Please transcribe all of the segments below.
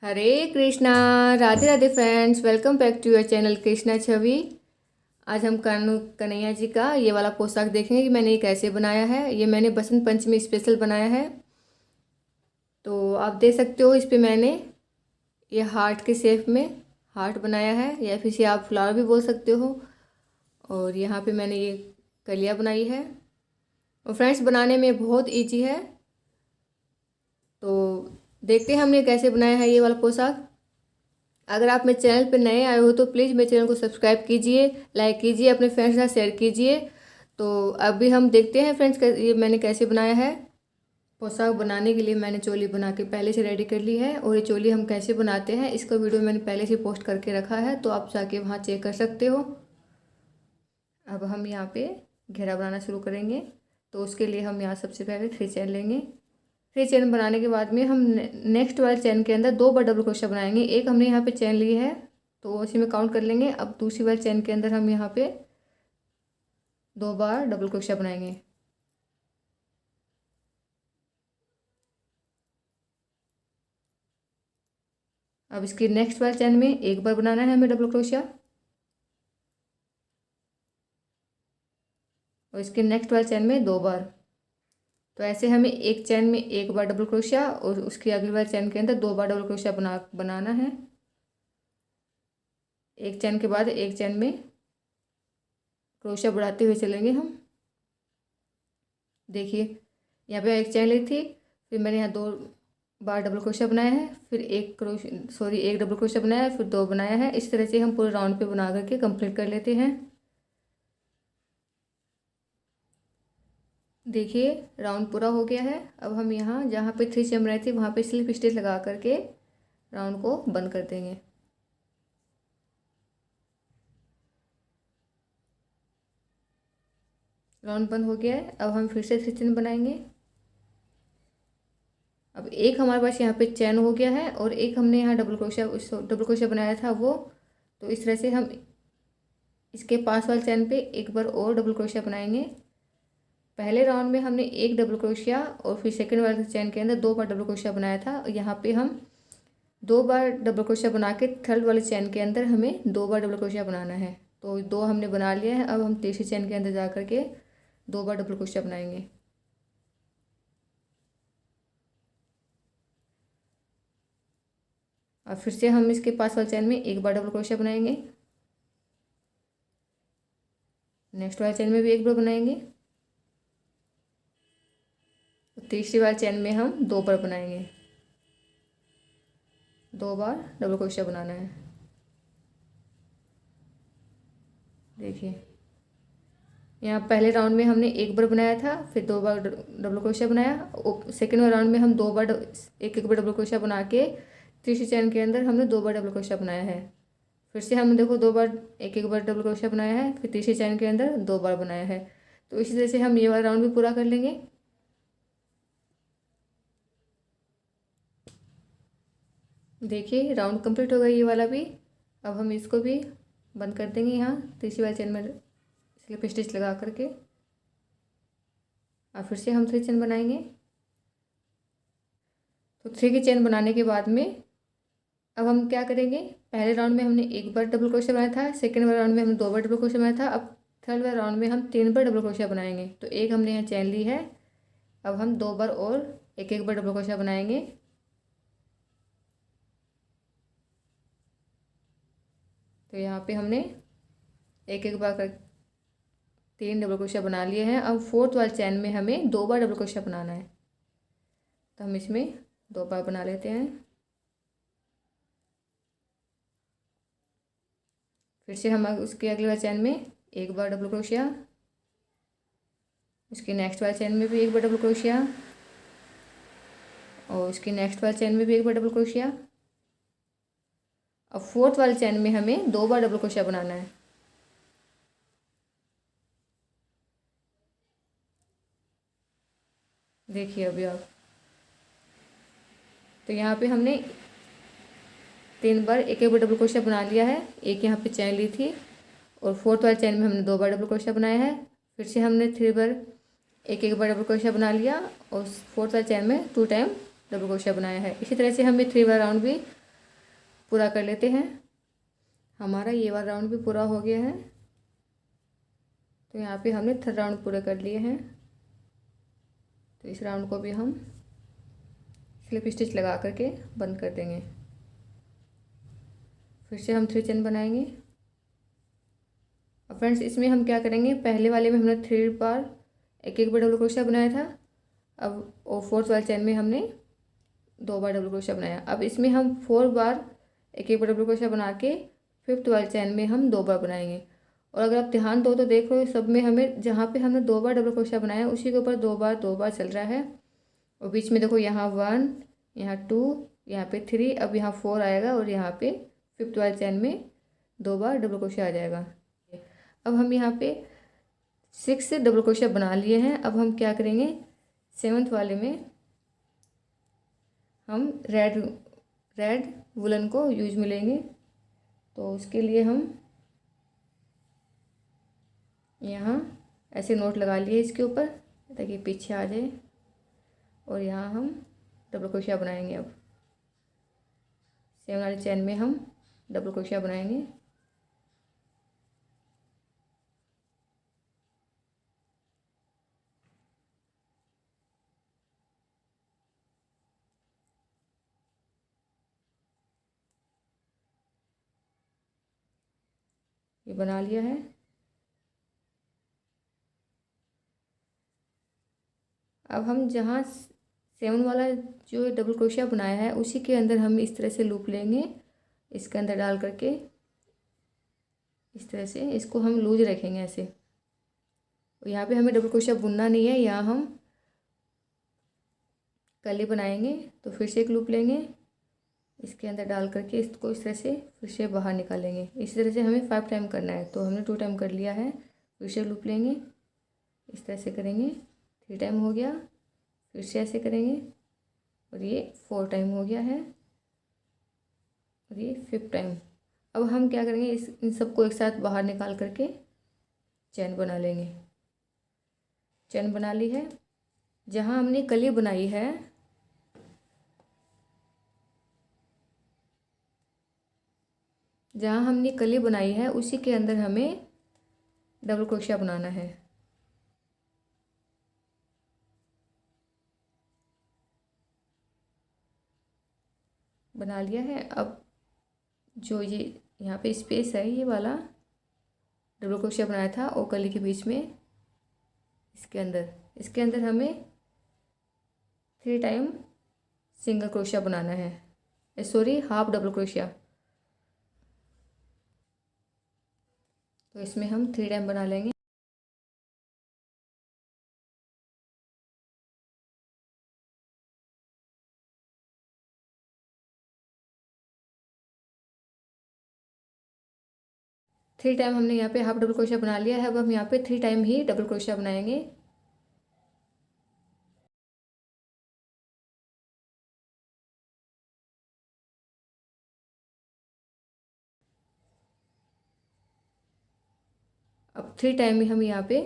Hare Krishna. Radhe Radhe friends, welcome back to your channel Krishna Chhavi. आज हम कानू कन्हैया जी का ये वाला पोशाक देखेंगे कि मैंने ये कैसे बनाया है। ये मैंने बसंत पंचमी स्पेशल बनाया है। तो आप देख सकते हो, इस पे मैंने ये हार्ट के शेप में हार्ट बनाया है, या फिर इसे आप फ्लावर भी बोल सकते हो। और यहाँ पे मैंने ये कलियाँ बनाई है। और फ्रेंड्स, बनाने में बहुत ईजी है। तो देखते हैं हमने कैसे बनाया है ये वाला पोशाक। अगर आप मेरे चैनल पर नए आए हो तो प्लीज़ मेरे चैनल को सब्सक्राइब कीजिए, लाइक कीजिए, अपने फ्रेंड्स के साथ शेयर कीजिए। तो अभी हम देखते हैं फ्रेंड्स, ये मैंने कैसे बनाया है। पोशाक बनाने के लिए मैंने चोली बना के पहले से रेडी कर ली है, और ये चोली हम कैसे बनाते हैं इसका वीडियो मैंने पहले से पोस्ट करके रखा है, तो आप जाके वहाँ चेक कर सकते हो। अब हम यहाँ पे घेरा बनाना शुरू करेंगे। तो उसके लिए हम यहाँ सबसे पहले 3 चेन लेंगे। 3 चेन बनाने के बाद में हम नेक्स्ट वाले चेन के अंदर 2 बार डबल क्रोशिया बनाएंगे। एक हमने यहाँ पे चेन ली है तो उसी में काउंट कर लेंगे। अब दूसरी वाले चेन के अंदर हम यहाँ पे 2 बार डबल क्रोशिया बनाएंगे। अब इसकी नेक्स्ट वाले चेन में एक बार बनाना है हमें डबल क्रोशिया, और इसके नेक्स्ट वाले चेन में 2 बार। तो ऐसे हमें एक चेन में एक बार डबल क्रोशिया और उसकी अगली वाले चेन के अंदर 2 बार डबल क्रोशिया बनाना है। एक चेन के बाद एक चेन में क्रोशिया बढ़ाते हुए चलेंगे हम। देखिए, यहाँ पे एक चेन ली थी, फिर मैंने यहाँ 2 बार डबल क्रोशिया बनाया है, फिर एक डबल क्रोशिया बनाया है, फिर 2 बनाया है। इस तरह से हम पूरे राउंड पे बना करके कंप्लीट कर लेते हैं। देखिए, राउंड पूरा हो गया है। अब हम यहाँ जहाँ पे 3 चेन बनाई थी वहाँ पे स्लिप स्टिच लगा करके राउंड को बंद कर देंगे। राउंड बंद हो गया है। अब हम फिर से 3 चेन बनाएंगे। अब एक हमारे पास यहाँ पे चैन हो गया है, और एक हमने यहाँ डबल क्रोशिया बनाया था वो। तो इस तरह से हम इसके पास वाले चैन पे एक बार और डबल क्रोशिया बनाएंगे। पहले राउंड में हमने एक डबल क्रोशिया और फिर सेकंड वाले चैन के अंदर 2 बार डबल क्रोशिया बनाया था। यहाँ पे हम 2 बार डबल क्रोशिया बना के थर्ड वाले चैन के अंदर हमें 2 बार डबल क्रोशिया बनाना है। तो 2 हमने बना लिया है। अब हम तीसरी चैन के अंदर जा करके 2 बार डबल क्रोशिया बनाएंगे। और फिर से हम इसके पास वाले चैन में एक बार डबल क्रोशिया बनाएंगे। नेक्स्ट वाले चैन में भी एक बार बनाएंगे। तीसरी वाले चैन में हम 2 बार बनाएंगे। 2 बार डबल क्रोशिया बनाना है। देखिए, यहाँ पहले राउंड में हमने एक बार बनाया था, फिर 2 बार डबल क्रोशिया बनाया। सेकेंड वाले राउंड में हम 2 बार एक बार डबल क्रोशिया बना के तीसरी चैन के अंदर हमने 2 बार डबल क्रोशिया बनाया है। फिर से हम देखो 2 बार एक बार डबल क्रोशिया बनाया है, फिर तीसरी चैन के अंदर 2 बार बनाया है। तो इसी तरह से हम ये वाला राउंड भी पूरा कर लेंगे। देखिए, राउंड कंप्लीट हो गया ये वाला भी। अब हम इसको भी बंद कर देंगे यहाँ तीसरी वाली चेन में स्लिप स्टिच लगा करके। और फिर से हम 3 चेन बनाएंगे। तो 3 की चेन बनाने के बाद में अब हम क्या करेंगे, पहले राउंड में हमने एक बार डबल क्रोशिया बनाया था, सेकेंड वाले राउंड में हमने 2 बार डबल क्रोशिया बनाया था। अब थर्ड वाले राउंड में हम 3 बार डबल क्रोशिया बनाएंगे। तो एक हमने यहाँ चेन ली है। अब हम 2 बार और एक बार डबल क्रोशिया बनाएंगे। तो यहाँ पे हमने एक बार कर 3 डबल क्रोशिया बना लिए हैं। अब फोर्थ वाले चैन में हमें 2 बार डबल क्रोशिया बनाना है। तो हम इसमें 2 बार बना लेते हैं। फिर से हम उसके अगले वाले चैन में एक बार डबल क्रोशिया, उसके नेक्स्ट वाले चैन में भी एक बार डबल क्रोशिया, और उसके नेक्स्ट वाले चैन में भी एक बार डबल क्रोशिया। अब फोर्थ वाले चैन में हमें 2 बार डबल क्रोशिया बनाना है। देखिए अभी आप, तो यहाँ पे हमने 3 बार एक बार डबल क्रोशिया बना लिया है। एक यहाँ पे चैन ली थी, और फोर्थ वाले चैन में हमने 2 बार डबल क्रोशिया बनाया है। फिर से हमने 3 बार एक बार डबल क्रोशिया बना लिया, और फोर्थ वाले चैन में 2 टाइम डबल क्रोशिया बनाया है। इसी तरह से हम ये 3 बार राउंड भी पूरा कर लेते हैं। हमारा ये वाला राउंड भी पूरा हो गया है। तो यहाँ पे हमने थर्ड राउंड पूरे कर लिए हैं। तो इस राउंड को भी हम स्लिप स्टिच लगा करके बंद कर देंगे। फिर से हम 3 चेन बनाएंगे। और फ्रेंड्स इसमें हम क्या करेंगे, पहले वाले में हमने 3 बार एक बार डबल क्रोशिया बनाया था। अब वो 4th वाले चेन में हमने 2 बार डबल क्रोशिया बनाया। अब इसमें हम 4 बार एक बार डबल क्रोशिया बना के 5th वाले चेन में हम 2 बार बनाएंगे। और अगर आप ध्यान दो तो देख लो, सब में हमें जहाँ पे हमने 2 बार डबल क्रोशिया बनाया उसी के ऊपर 2 बार चल रहा है। और बीच में देखो यहाँ 1, यहाँ 2, यहाँ पे 3, अब यहाँ 4 आएगा और यहाँ पे 5th वाले चेन में 2 बार डबल क्रोशिया आ जाएगा। अब हम यहाँ पे 6 डबल क्रोशिया बना लिए हैं। अब हम क्या करेंगे, 7th वाले में हम रेड वुलन को यूज में लेंगे। तो उसके लिए हम यहाँ ऐसे नोट लगा लिए इसके ऊपर ताकि पीछे आ जाए। और यहाँ हम डबल क्रोशिया बनाएंगे। अब 7 वाले चेन में हम डबल क्रोशिया बनाएंगे। ये बना लिया है। अब हम जहाँ 7 वाला जो डबल क्रोशिया बनाया है उसी के अंदर हम इस तरह से लूप लेंगे, इसके अंदर डाल करके इस तरह से इसको हम लूज रखेंगे ऐसे। और यहाँ पे हमें डबल क्रोशिया बुनना नहीं है, यहाँ हम कली बनाएंगे। तो फिर से एक लूप लेंगे, इसके अंदर डाल करके इसको इस तरह से फिर से बाहर निकालेंगे। इसी तरह से हमें 5 टाइम करना है। तो हमने 2 टाइम कर लिया है। फिर से लूप लेंगे, इस तरह से करेंगे, 3 टाइम हो गया। फिर से ऐसे करेंगे और ये 4 टाइम हो गया है और ये 5th टाइम। अब हम क्या करेंगे, इन सबको एक साथ बाहर निकाल करके चैन बना लेंगे। चैन बना ली है। जहाँ हमने कली बनाई है उसी के अंदर हमें डबल क्रोशिया बनाना है। बना लिया है। अब जो ये यहाँ पे स्पेस है, ये वाला डबल क्रोशिया बनाया था और कली के बीच में, इसके अंदर हमें 3 टाइम सिंगल क्रोशिया बनाना है, सॉरी हाफ डबल क्रोशिया। तो इसमें हम 3 टाइम बना लेंगे। थ्री टाइम हमने यहाँ पे हाफ डबल क्रोशिया बना लिया है। अब हम यहाँ पे 3 टाइम ही डबल क्रोशिया बनाएंगे। अब 3 टाइम में हम यहाँ पे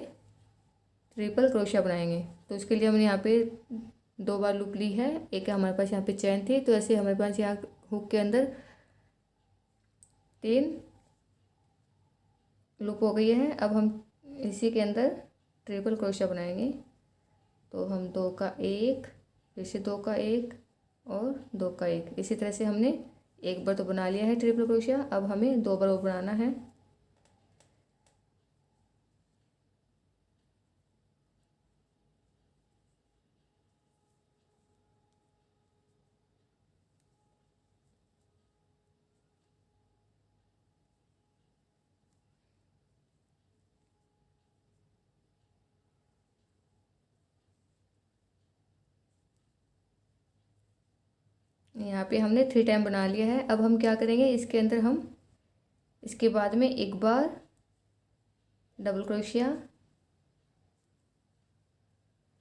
ट्रिपल क्रोशिया बनाएंगे। तो उसके लिए हमने यहाँ पे 2 बार लूप ली है। एक हमारे पास यहाँ पे चैन थी, तो ऐसे हमारे पास यहाँ हुक के अंदर 3 लूप हो गई है। अब हम इसी के अंदर ट्रिपल क्रोशिया बनाएंगे। तो हम 2 का 1, फिर से 2 का 1 और 2 का 1, इसी तरह से हमने एक बार तो बना लिया है ट्रिपल क्रोशिया। अब हमें 2 बार वो बनाना है। यहाँ पे हमने 3 टाइम बना लिया है। अब हम क्या करेंगे, इसके अंदर हम इसके बाद में एक बार डबल क्रोशिया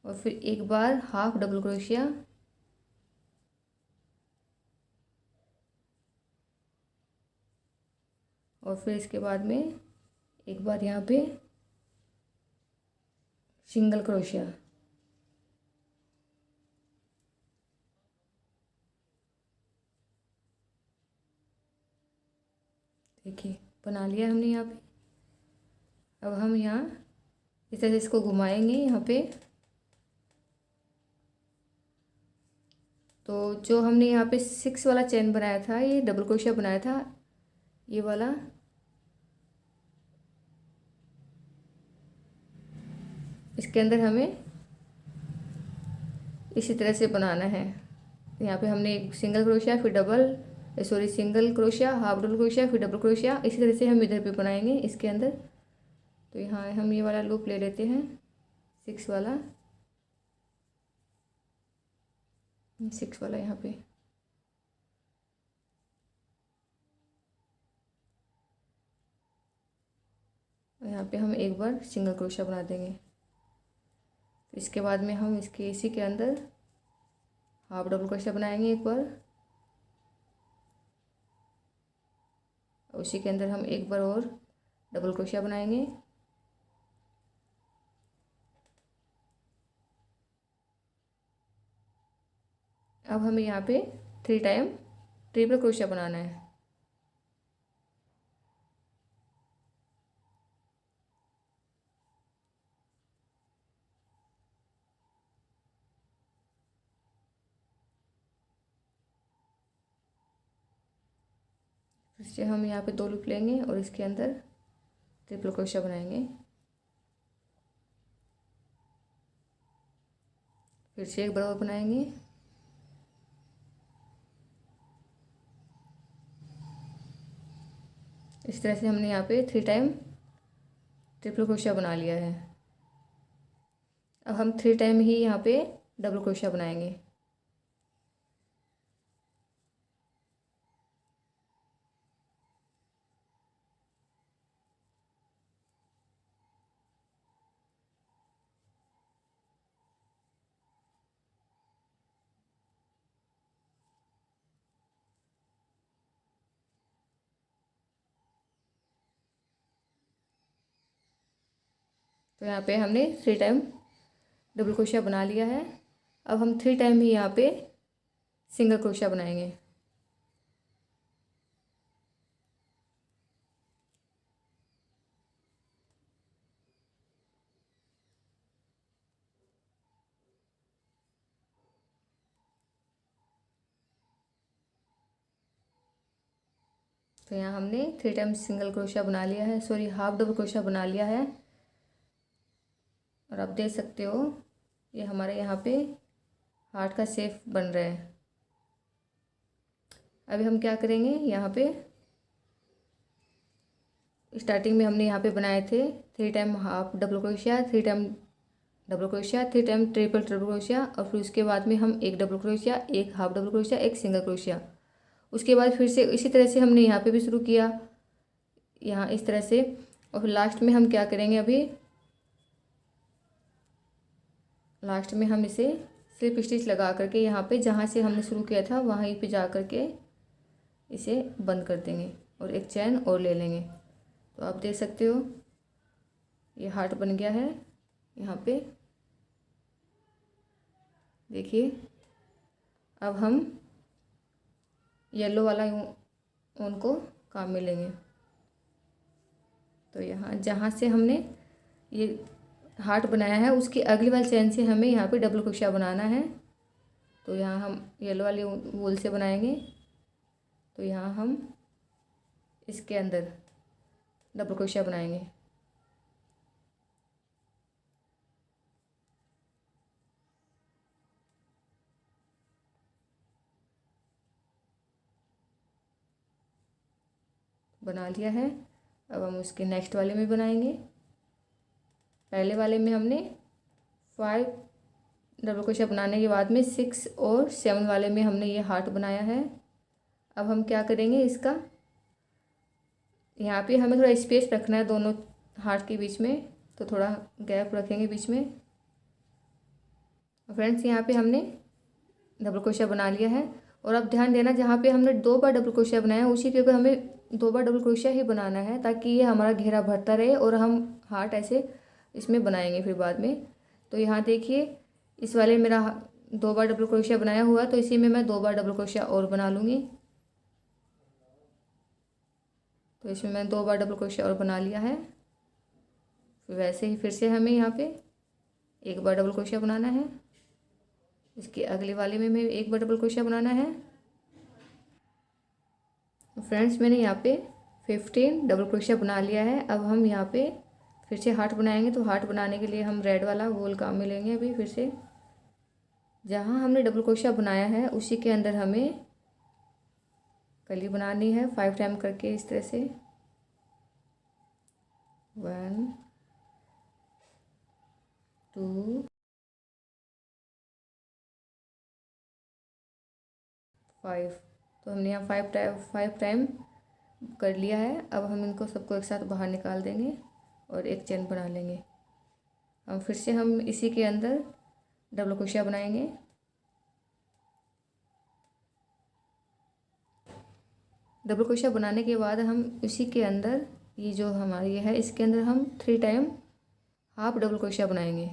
और फिर एक बार हाफ डबल क्रोशिया और फिर इसके बाद में एक बार यहाँ पे सिंगल क्रोशिया। देखिए बना लिया हमने यहाँ पे। अब हम यहाँ इस तरह से इसको घुमाएंगे यहाँ पे। तो जो हमने यहाँ पे 6 वाला चेन बनाया था, ये डबल क्रोशिया बनाया था, ये वाला इसके अंदर हमें इसी तरह से बनाना है। यहाँ पे हमने एक सिंगल क्रोशिया, फिर सिंगल क्रोशिया, हाफ डबल क्रोशिया, फिर डबल क्रोशिया, इसी तरह से हम इधर पे बनाएंगे इसके अंदर। तो यहाँ हम ये वाला लूप ले लेते हैं, 6 वाला, 6 वाला यहाँ पे। यहाँ पे हम एक बार सिंगल क्रोशिया बना देंगे। इसके बाद में हम इसके इसी के अंदर हाफ डबल क्रोशिया बनाएंगे एक बार, उसी के अंदर हम एक बार और डबल क्रोशिया बनाएंगे। अब हमें यहाँ पे 3 टाइम ट्रिपल क्रोशिया बनाना है। इससे हम यहाँ पे 2 लूप लेंगे और इसके अंदर ट्रिपल क्रोशिया बनाएंगे। फिर से एक बार और बनाएंगे। इस तरह से हमने यहाँ पे 3 टाइम ट्रिपल क्रोशिया बना लिया है। अब हम 3 टाइम ही यहाँ पे डबल क्रोशिया बनाएंगे। तो यहाँ पे हमने 3 टाइम डबल क्रोशिया बना लिया है। अब हम 3 टाइम ही यहाँ पे सिंगल क्रोशिया बनाएंगे। तो यहाँ हमने 3 टाइम सिंगल क्रोशिया बना लिया है, सॉरी हाफ डबल क्रोशिया बना लिया है। और आप देख सकते हो ये हमारे यहाँ पे हार्ट का शेप बन रहा है। अभी हम क्या करेंगे, यहाँ पे स्टार्टिंग में हमने यहाँ पे बनाए थे 3 time half double crochet, 3 time double crochet, 3 time triple crochet, और फिर उसके बाद में हम एक डबल क्रोशिया, एक हाफ डबल क्रोशिया, एक सिंगल क्रोशिया। उसके बाद फिर से इसी तरह से हमने यहाँ पे भी शुरू किया, यहाँ इस तरह से। और फिर लास्ट में हम क्या करेंगे, अभी लास्ट में हम इसे स्लिप स्टिच लगा करके यहाँ पे जहाँ से हमने शुरू किया था वहीं पे जा करके इसे बंद कर देंगे और एक चैन और ले लेंगे। तो आप देख सकते हो ये हार्ट बन गया है यहाँ पे। देखिए अब हम येलो वाला ऊन को काम में लेंगे। तो यहाँ जहाँ से हमने ये हार्ट बनाया है उसकी अगली वाली चैन से हमें यहाँ पे डबल क्रोशिया बनाना है। तो यहाँ हम येलो वाली वूल से बनाएंगे। तो यहाँ हम इसके अंदर डबल क्रोशिया बनाएंगे। बना लिया है। अब हम उसके नेक्स्ट वाले में बनाएंगे। पहले वाले में हमने 5 डबल क्रोशिया बनाने के बाद में 6 और 7 वाले में हमने ये हार्ट बनाया है। अब हम क्या करेंगे, इसका यहाँ पे हमें थोड़ा स्पेस रखना है दोनों हार्ट के बीच में, तो थोड़ा गैप रखेंगे बीच में। फ्रेंड्स यहाँ पे हमने डबल क्रोशिया बना लिया है। और अब ध्यान देना, जहाँ पे हमने 2 बार डबल क्रोशिया बनाया उसी के ऊपर हमें 2 बार डबल क्रोशिया ही बनाना है, ताकि ये हमारा घेरा भरता रहे और हम हार्ट ऐसे इसमें बनाएंगे फिर बाद में। तो यहाँ देखिए इस वाले मेरा 2 बार डबल क्रोशिया बनाया हुआ, तो इसी में मैं 2 बार डबल क्रोशिया और बना लूँगी। तो इसमें मैंने 2 बार डबल क्रोशिया और बना लिया है। फिर वैसे ही फिर से हमें यहाँ पे 1 बार डबल क्रोशिया बनाना है। इसके अगले वाले में 1 बार डबल क्रोशिया बनाना है। तो फ्रेंड्स मैंने यहाँ पे 15 डबल क्रोशिया बना लिया है। अब हम यहाँ पे फिर से हार्ट बनाएंगे। तो हार्ट बनाने के लिए हम रेड वाला गोल काम में लेंगे। अभी फिर से जहाँ हमने डबल क्रोशिया बनाया है उसी के अंदर हमें कली बनानी है 5 टाइम करके, इस तरह से 1 2 5। तो हमने यहाँ 5 टाइम कर लिया है। अब हम इनको सबको एक साथ बाहर निकाल देंगे और एक चेन बना लेंगे। हम फिर से हम इसी के अंदर डबल क्रोशिया बनाएंगे। डबल क्रोशिया बनाने के बाद हम इसी के अंदर ये जो हमारी है इसके अंदर हम 3 टाइम हाफ डबल क्रोशिया बनाएंगे।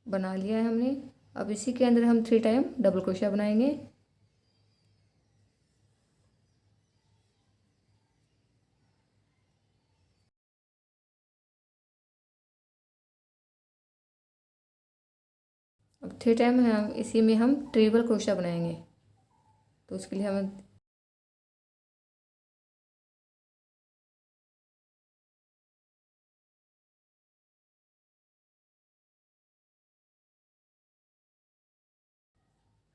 बना लिया है हमने। अब इसी के अंदर हम 3 टाइम डबल क्रोशिया बनाएंगे। अब 3 टाइम हम इसी में हम ट्रिपल क्रोशिया बनाएंगे। तो उसके लिए हमें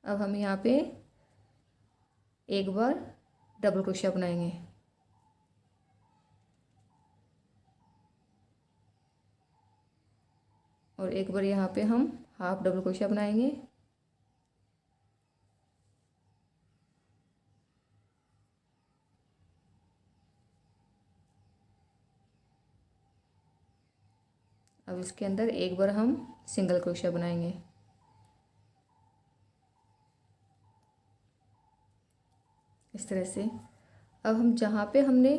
अब हम यहाँ पे 1 बार डबल क्रोशिया बनाएंगे। और 1 बार यहाँ पे हम हाफ डबल क्रोशिया बनाएंगे। अब इसके अंदर 1 बार हम सिंगल क्रोशिया बनाएंगे। इस तरह से अब हम जहाँ पे हमने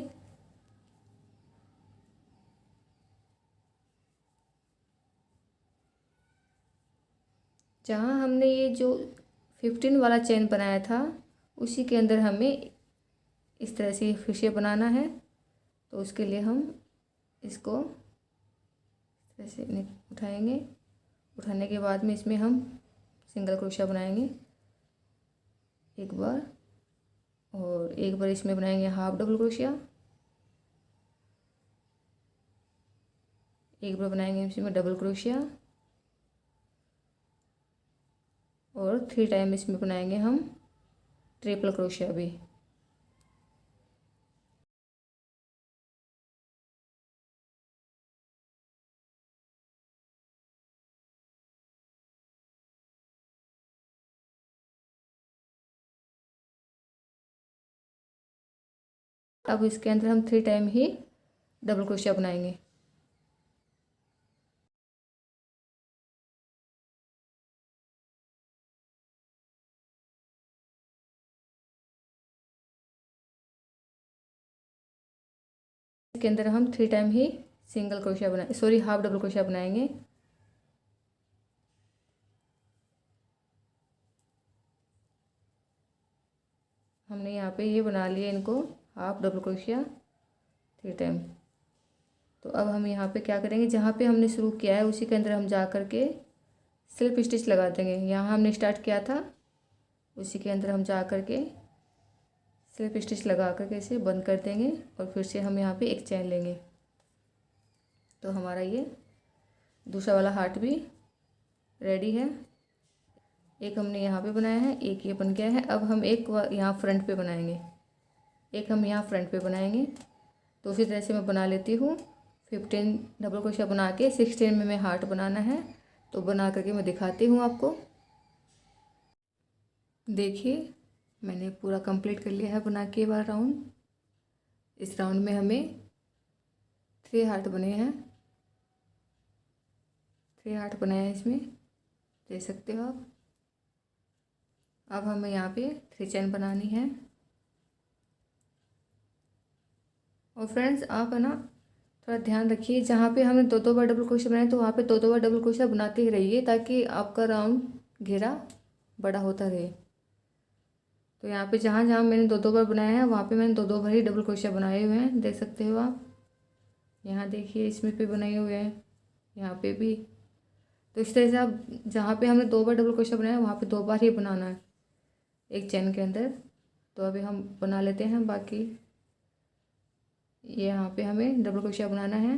ये जो 15 वाला चेन बनाया था उसी के अंदर हमें इस तरह से फिर से बनाना है। तो उसके लिए हम इसको इस तरह से उठाएंगे। उठाने के बाद में इसमें हम सिंगल क्रोशिया बनाएंगे 1 बार, और 1 बार इसमें बनाएंगे हाफ डबल क्रोशिया। 1 बार बनाएंगे इसमें डबल क्रोशिया और 3 टाइम इसमें बनाएंगे हम ट्रिपल क्रोशिया भी। अब इसके अंदर हम 3 टाइम ही डबल क्रोशिया बनाएंगे। इसके अंदर हम 3 टाइम ही सिंगल क्रोशिया हाफ डबल क्रोशिया बनाएंगे। हमने यहाँ पे ये बना लिया इनको हाफ डबल क्रोशिया 3 टाइम। तो अब हम यहाँ पे क्या करेंगे, जहाँ पे हमने शुरू किया है उसी के अंदर हम जा कर के स्लिप स्टिच लगा देंगे। यहाँ हमने स्टार्ट किया था उसी के अंदर हम जा कर के स्लिप स्टिच लगा कर के इसे बंद कर देंगे और फिर से हम यहाँ पे एक चैन लेंगे। तो हमारा ये दूसरा वाला हार्ट भी रेडी है। एक हमने यहाँ पे बनाया है, एक ये बन गया है। अब हम एक यहाँ फ्रंट पे बनाएंगे, एक हम यहाँ फ्रंट पे बनाएंगे। तो उसी तरह से मैं बना लेती हूँ। 15 डबल क्रोशिया बना के 16 में मैं हार्ट बनाना है। तो बना करके मैं दिखाती हूँ आपको। देखिए मैंने पूरा कंप्लीट कर लिया है बना के वाला राउंड। इस राउंड में हमें 3 हार्ट बने हैं, 3 हार्ट बनाए हैं इसमें, देख सकते हो आप। अब हमें यहाँ पे 3 चैन बनानी है। और फ्रेंड्स आप है ना थोड़ा ध्यान रखिए, जहाँ पे हमने 2 बार डबल क्रोशिया बनाए तो वहाँ पे 2 बार डबल क्रोशिया बनाते ही रहिए ताकि आपका राउंड घेरा बड़ा होता रहे। तो यहाँ पे जहाँ जहाँ मैंने दो दो बार बनाया है वहाँ पे मैंने दो दो बार ही डबल क्रोशिया बनाए हुए हैं, देख सकते हो आप। यहाँ देखिए इसमें पे बनाए हुए हैं, यहाँ पे भी। तो इस तरह से आप जहाँ पे हमने दो बार डबल क्रोशिया बनाया वहाँ पे दो बार ही बनाना है एक चेन के अंदर। तो अभी हम बना लेते हैं बाकी। ये यहाँ पे हमें डबल क्रोशिया बनाना है।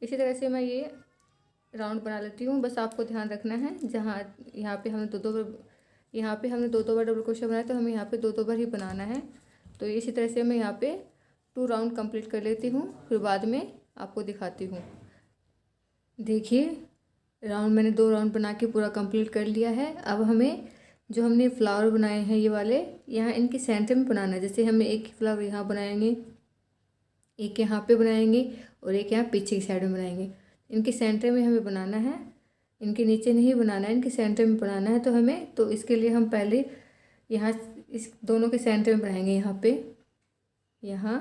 इसी तरह से मैं ये राउंड बना लेती हूँ। बस आपको ध्यान रखना है, जहाँ यहाँ पे हमने दो दो बार, यहाँ पे हमने दो दो बार डबल क्रोशिया बनाया तो हमें यहाँ पे दो दो बार ही बनाना है। तो इसी तरह से मैं यहाँ पे 2 राउंड कंप्लीट कर लेती हूँ, फिर बाद में आपको दिखाती हूँ। देखिए राउंड मैंने 2 राउंड बना के पूरा कंप्लीट कर लिया है। अब हमें जो हमने फ्लावर बनाए हैं ये वाले, यहाँ इनके सेंटर में बनाना है। जैसे हमें एक फ्लावर यहाँ बनाएंगे, एक यहाँ पे बनाएंगे और एक यहाँ पीछे की साइड में बनाएंगे। इनके सेंटर में हमें बनाना है, इनके नीचे नहीं बनाना है, इनके सेंटर में बनाना है। तो हमें, तो इसके लिए हम पहले यहाँ इस दोनों के सेंटर में बनाएंगे, यहाँ पे, यहाँ।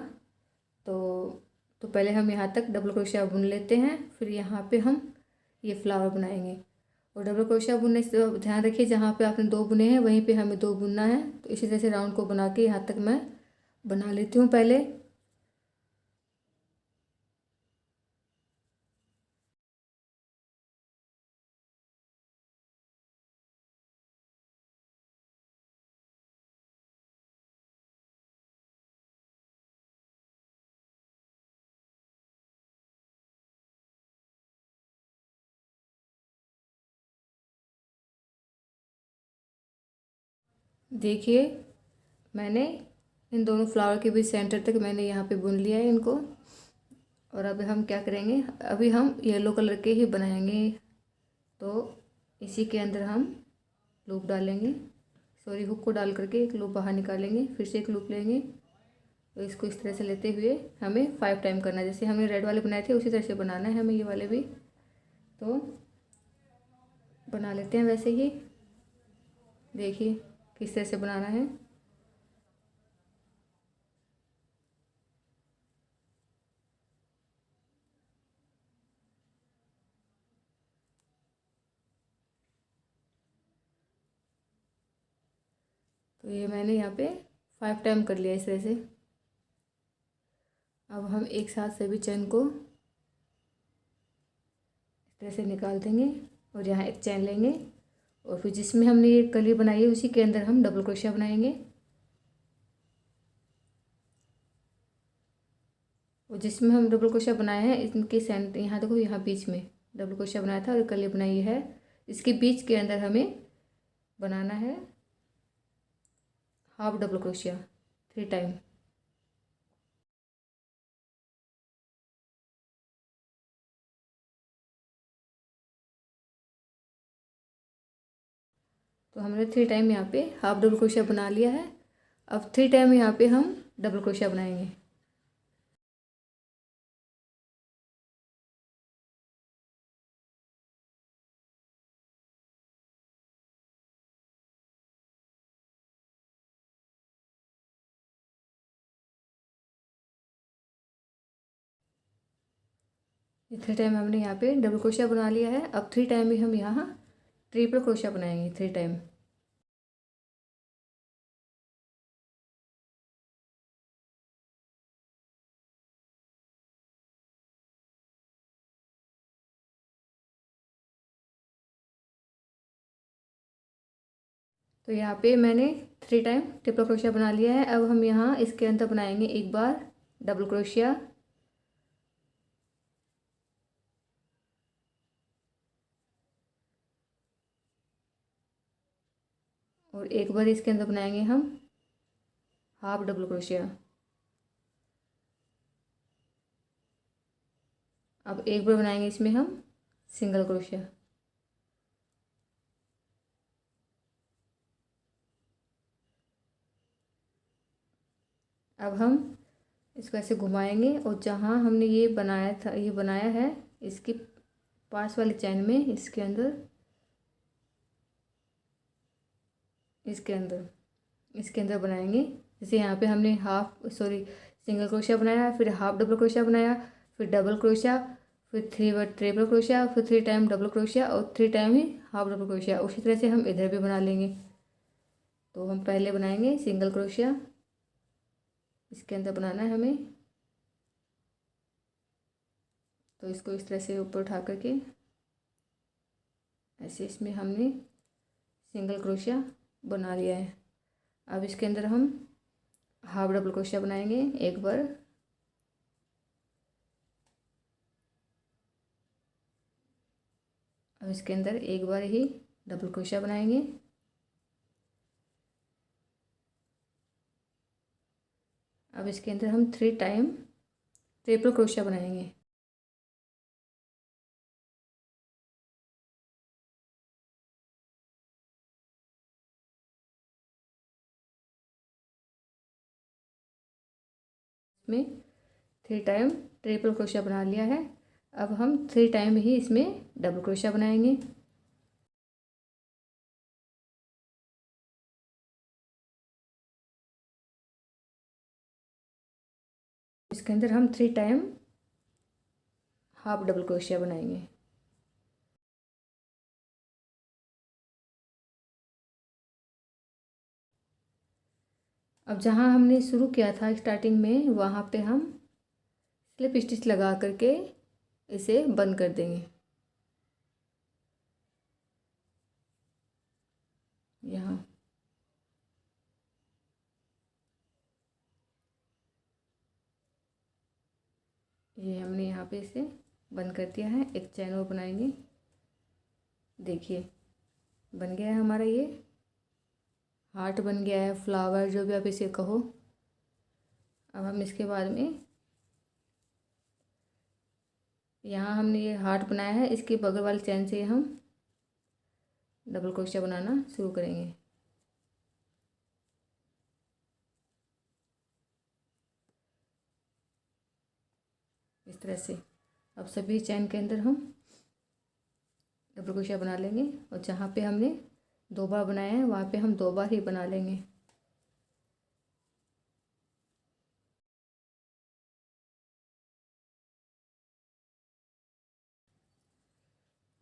तो पहले हम यहाँ तक डबल क्रोशिया बुन लेते हैं, फिर यहाँ पे हम ये फ्लावर बनाएंगे। और डबल क्रोशिया बुनने से ध्यान रखिए, जहाँ पे आपने 2 बुने हैं वहीं पे हमें 2 बुनना है। तो इसी तरह से राउंड को बना के यहाँ तक मैं बना लेती हूँ पहले। देखिए मैंने इन दोनों फ्लावर के बीच सेंटर तक मैंने यहाँ पे बुन लिया है इनको। और अभी हम क्या करेंगे, अभी हम येलो कलर के ही बनाएंगे। तो इसी के अंदर हम लूप डालेंगे, सॉरी हुक को डाल करके एक लूप बाहर निकालेंगे, फिर से एक लूप लेंगे। तो इसको इस तरह से लेते हुए हमें 5 टाइम करना है। जैसे हमने रेड वाले बनाए थे उसी तरह से बनाना है हमें ये वाले भी। तो बना लेते हैं वैसे ही, देखिए किस तरह से बनाना है। तो ये मैंने यहाँ पे 5 टाइम कर लिया इस तरह से। अब हम एक साथ सभी चैन को इस तरह से निकाल देंगे और यहाँ एक चैन लेंगे और फिर जिसमें हमने ये कली बनाई है उसी के अंदर हम डबल क्रोशिया बनाएंगे। और जिसमें हम डबल क्रोशिया बनाए हैं इनके सेंटर, यहाँ देखो यहाँ बीच में डबल क्रोशिया बनाया था और कली बनाई है, इसके बीच के अंदर हमें बनाना है हाफ डबल क्रोशिया 3 टाइम। तो हमने 3 टाइम यहाँ पे हाफ डबल क्रोशिया बना लिया है। अब 3 टाइम यहाँ पे हम डबल क्रोशिया बनाएंगे। ये 3 टाइम हमने यहाँ पे डबल क्रोशिया बना लिया है। अब 3 टाइम भी हम यहाँ ट्रिपल क्रोशिया बनाएंगे 3 टाइम। तो यहाँ पे मैंने 3 टाइम ट्रिपल क्रोशिया बना लिया है। अब हम यहाँ इसके अंदर बनाएंगे एक बार डबल क्रोशिया और एक बार इसके अंदर बनाएंगे हम हाफ डबल क्रोशिया। अब एक बार बनाएंगे इसमें हम सिंगल क्रोशिया। अब हम इसको ऐसे घुमाएंगे और जहाँ हमने ये बनाया था, ये बनाया है, इसके पास वाली चैन में इसके अंदर बनाएंगे। जैसे यहाँ पे हमने सिंगल क्रोशिया बनाया, फिर हाफ डबल क्रोशिया बनाया, फिर डबल क्रोशिया, फिर 3 बार ट्रिपल क्रोशिया, फिर 3 टाइम डबल क्रोशिया और 3 टाइम ही हाफ डबल क्रोशिया। उसी तरह से हम इधर भी बना लेंगे। तो हम पहले बनाएंगे सिंगल क्रोशिया, इसके अंदर बनाना है हमें। तो इसको इस तरह से ऊपर उठा करके ऐसे इसमें हमने सिंगल क्रोशिया बना लिया है। अब इसके अंदर हम हाफ डबल क्रोशिया बनाएंगे एक बार। अब इसके अंदर एक बार ही डबल क्रोशिया बनाएंगे। अब इसके अंदर हम 3 टाइम ट्रिपल क्रोशिया बनाएंगे। इसमें 3 टाइम ट्रिपल क्रोशिया बना लिया है। अब हम 3 टाइम ही इसमें डबल क्रोशिया बनाएंगे। इसके अंदर हम 3 टाइम हाफ डबल क्रोशिया बनाएंगे। अब जहाँ हमने शुरू किया था स्टार्टिंग में, वहाँ पे हम स्लिप स्टिच लगा करके इसे बंद कर देंगे। यहाँ ये हमने यहाँ पे इसे बंद कर दिया है। एक चैन और बनाएंगे। देखिए बन गया है हमारा, ये हार्ट बन गया है, फ्लावर जो भी आप इसे कहो। अब हम इसके बाद में यहाँ हमने ये हार्ट बनाया है, इसके बगल वाली चैन से हम डबल क्रोशिया बनाना शुरू करेंगे। इस तरह से अब सभी चैन के अंदर हम डबल क्रोशिया बना लेंगे और जहाँ पे हमने 2 बार बनाया है वहाँ पे हम 2 बार ही बना लेंगे।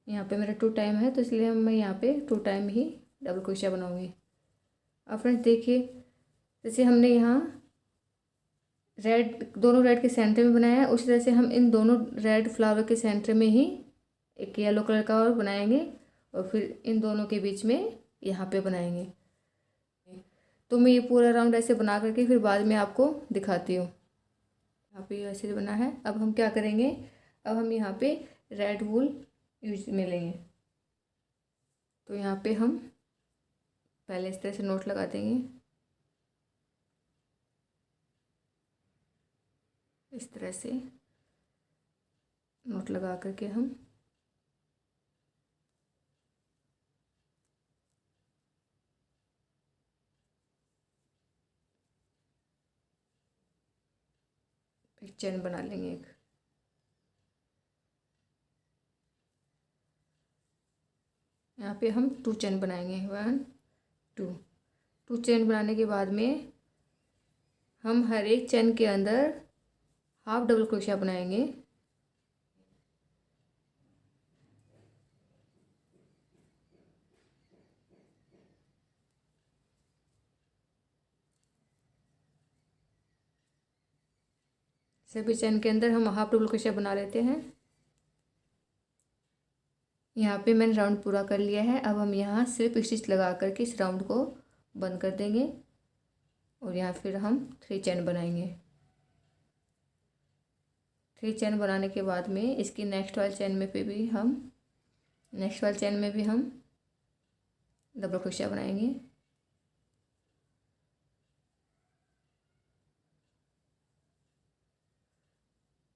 यहाँ पे मेरा 2 टाइम है, तो इसलिए मैं यहाँ पे 2 टाइम ही डबल क्रोशिया बनाऊंगी। अब फ्रेंड्स देखिए, जैसे हमने यहाँ दोनों रेड के सेंटर में बनाया है, उसी तरह से हम इन दोनों रेड फ्लावर के सेंटर में ही एक येलो कलर का और बनाएंगे और फिर इन दोनों के बीच में यहाँ पे बनाएंगे। तो मैं ये पूरा राउंड ऐसे बना करके फिर बाद में आपको दिखाती हूँ। यहाँ पे ऐसे बना है। अब हम क्या करेंगे, अब हम यहाँ पे रेड वूल यूज में लेंगे। तो यहाँ पे हम पहले इस तरह से नोट लगा देंगे। इस तरह से नोट लगा करके हम एक चैन बना लेंगे। एक यहाँ पे हम 2 चैन बनाएंगे। 1 2 चैन बनाने के बाद में हम हर एक चैन के अंदर हाफ डबल क्रोशिया बनाएंगे। सभी चैन के अंदर हम हाफ डबल क्रोशिया बना लेते हैं। यहाँ पे मैंने राउंड पूरा कर लिया है। अब हम यहाँ सिर्फ स्टिच लगा करके इस राउंड को बंद कर देंगे और यहाँ फिर हम 3 चैन बनाएंगे। 3 चैन बनाने के बाद में इसकी नेक्स्ट वाली चैन में भी हम डबल क्रोशिया बनाएंगे।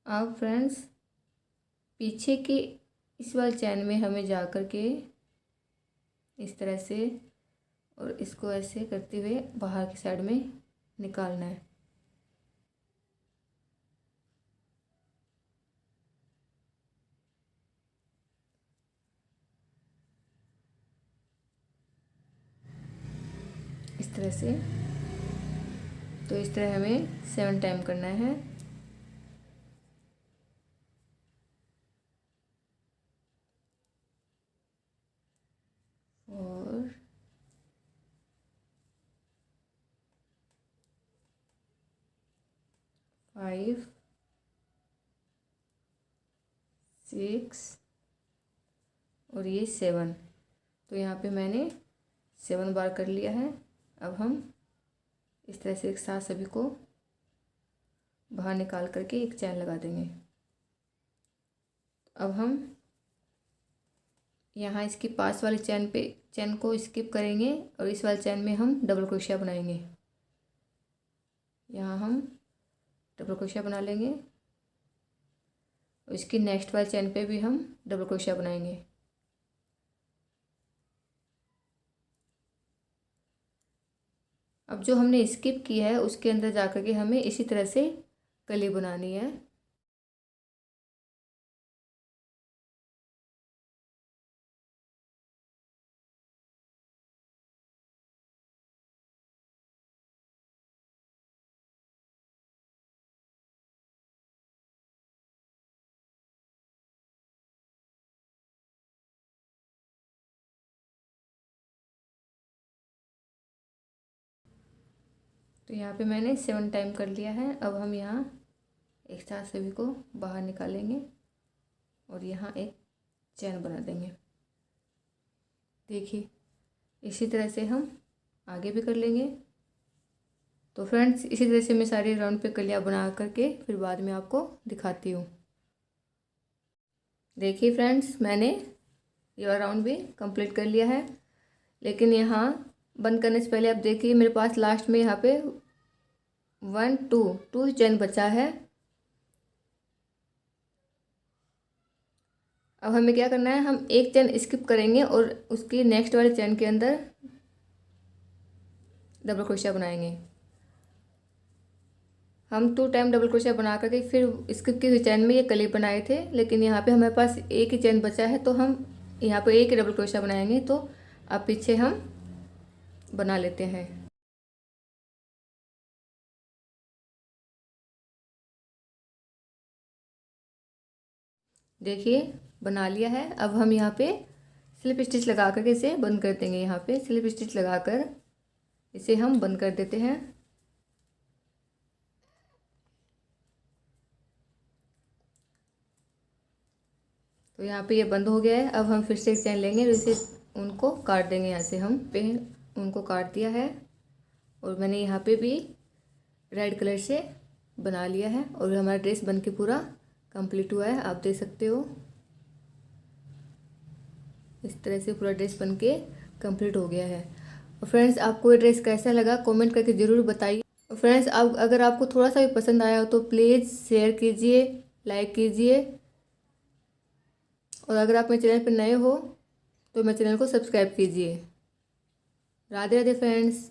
अब फ्रेंड्स पीछे के इस वाले चैन में हमें जा कर के इस तरह से और इसको ऐसे करते हुए बाहर की साइड में निकालना है। इस तरह से, तो इस तरह हमें 7 टाइम करना है। और 5 6 और ये 7। तो यहाँ पे मैंने 7 बार कर लिया है। अब हम इस तरह से एक साथ सभी को बाहर निकाल करके एक चैन लगा देंगे। अब हम यहाँ इसकी पास वाले चैन को स्किप करेंगे और इस वाले चैन में हम डबल क्रोशिया बनाएंगे। यहाँ हम डबल क्रोशिया बना लेंगे और इसकी नेक्स्ट वाले चैन पे भी हम डबल क्रोशिया बनाएंगे। अब जो हमने स्किप किया है उसके अंदर जा कर के हमें इसी तरह से कली बनानी है। तो यहाँ पे मैंने 7 टाइम कर लिया है। अब हम यहाँ एक साथ सभी को बाहर निकालेंगे और यहाँ एक चैन बना देंगे। देखिए इसी तरह से हम आगे भी कर लेंगे। तो फ्रेंड्स इसी तरह से मैं सारे राउंड पे कलियाँ बना करके फिर बाद में आपको दिखाती हूँ। देखिए फ्रेंड्स मैंने ये वाला राउंड भी कंप्लीट कर लिया है। लेकिन यहाँ बंद करने से पहले आप देखिए मेरे पास लास्ट में यहाँ पे 1 2 चैन बचा है। अब हमें क्या करना है, हम एक चैन स्किप करेंगे और उसकी नेक्स्ट वाले चैन के अंदर डबल क्रोशिया बनाएंगे। हम 2 टाइम डबल क्रोशिया बना करके फिर स्किप की हुई चैन में ये कली बनाए थे, लेकिन यहाँ पे हमारे पास एक ही चैन बचा है तो हम यहाँ पे एक ही डबल क्रोशिया बनाएंगे। तो अब पीछे हम बना लेते हैं। देखिए बना लिया है। अब हम यहाँ पे स्लिप स्टिच लगा कर इसे बंद कर देंगे। यहाँ पे स्लिप स्टिच लगाकर इसे हम बंद कर देते हैं। तो यहाँ पे ये बंद हो गया है। अब हम फिर से एक चैन लेंगे और इसे उनको काट देंगे। यहाँ से हम पे उनको काट दिया है और मैंने यहाँ पे भी रेड कलर से बना लिया है और हमारा ड्रेस बन के पूरा कंप्लीट हुआ है। आप देख सकते हो इस तरह से पूरा ड्रेस बन के कंप्लीट हो गया है। और फ्रेंड्स आपको ये ड्रेस कैसा लगा कमेंट करके ज़रूर बताइए। और फ्रेंड्स अगर आपको थोड़ा सा भी पसंद आया हो तो प्लीज़ शेयर कीजिए, लाइक कीजिए और अगर आप मेरे चैनल पर नए हो तो मेरे चैनल को सब्सक्राइब कीजिए। राधे राधे फ्रेंड्स।